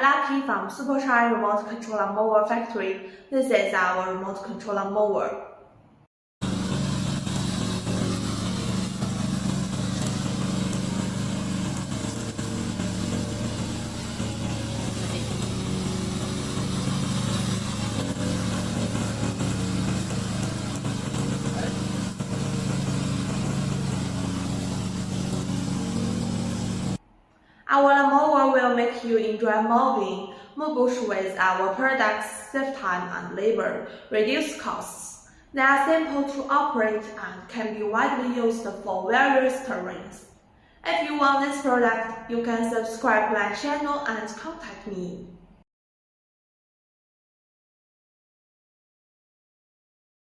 I'm Lucky from Super Shy Remote Controller Mower Factory. This is our remote controller mower. Our mower will make you enjoy mowing, mow bush with our products, save time and labor, reduce costs. They are simple to operate and can be widely used for various terrains. If you want this product, you can subscribe my channel and contact me.